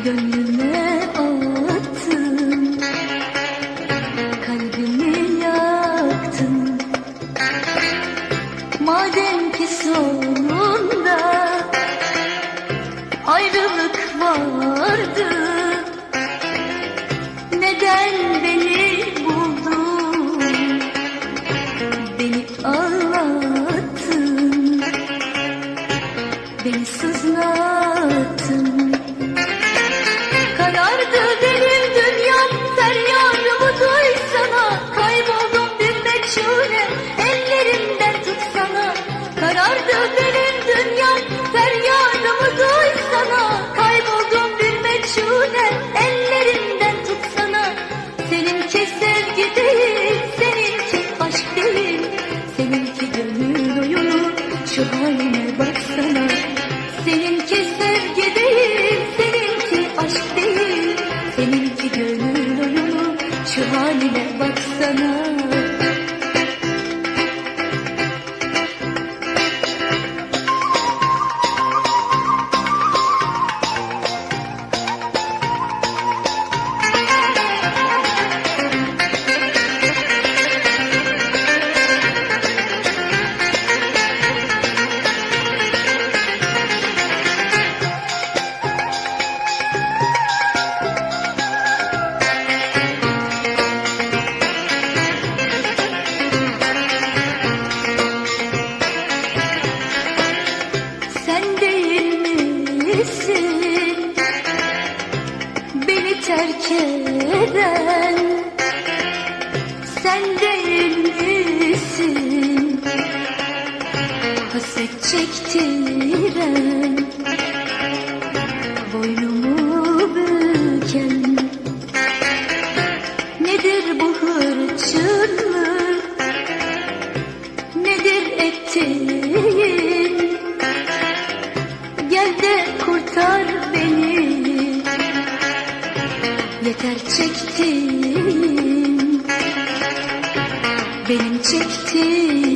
Gönlüme attın, kalbimi yaktın. Madem ki sonunda ayrılık vardı, neden beni buldun, beni ağlattın, beni sızlattın. Karardı benim dünyam, feryadımı duysana. Kayboldum bir meçhule, ellerimden tutsana. Karardı benim dünyam, feryadımı duysana. Kayboldum bir meçhule, ellerinden tutsana. Seninki sevgi değil, seninki aşk değil, seninki gönül oyunu, şu haline baksana. Seninki sevgi değil, seninki aşk değil, seninki gönül oyunu, şu haline baksana. Beni terk eden, sen değil misin? Hasret çektiren, boynumu büken. Nedir bu hırçınlık, nedir ettiğin? Gel de kurtar beni, yeter çektiğin, benim çektiğim.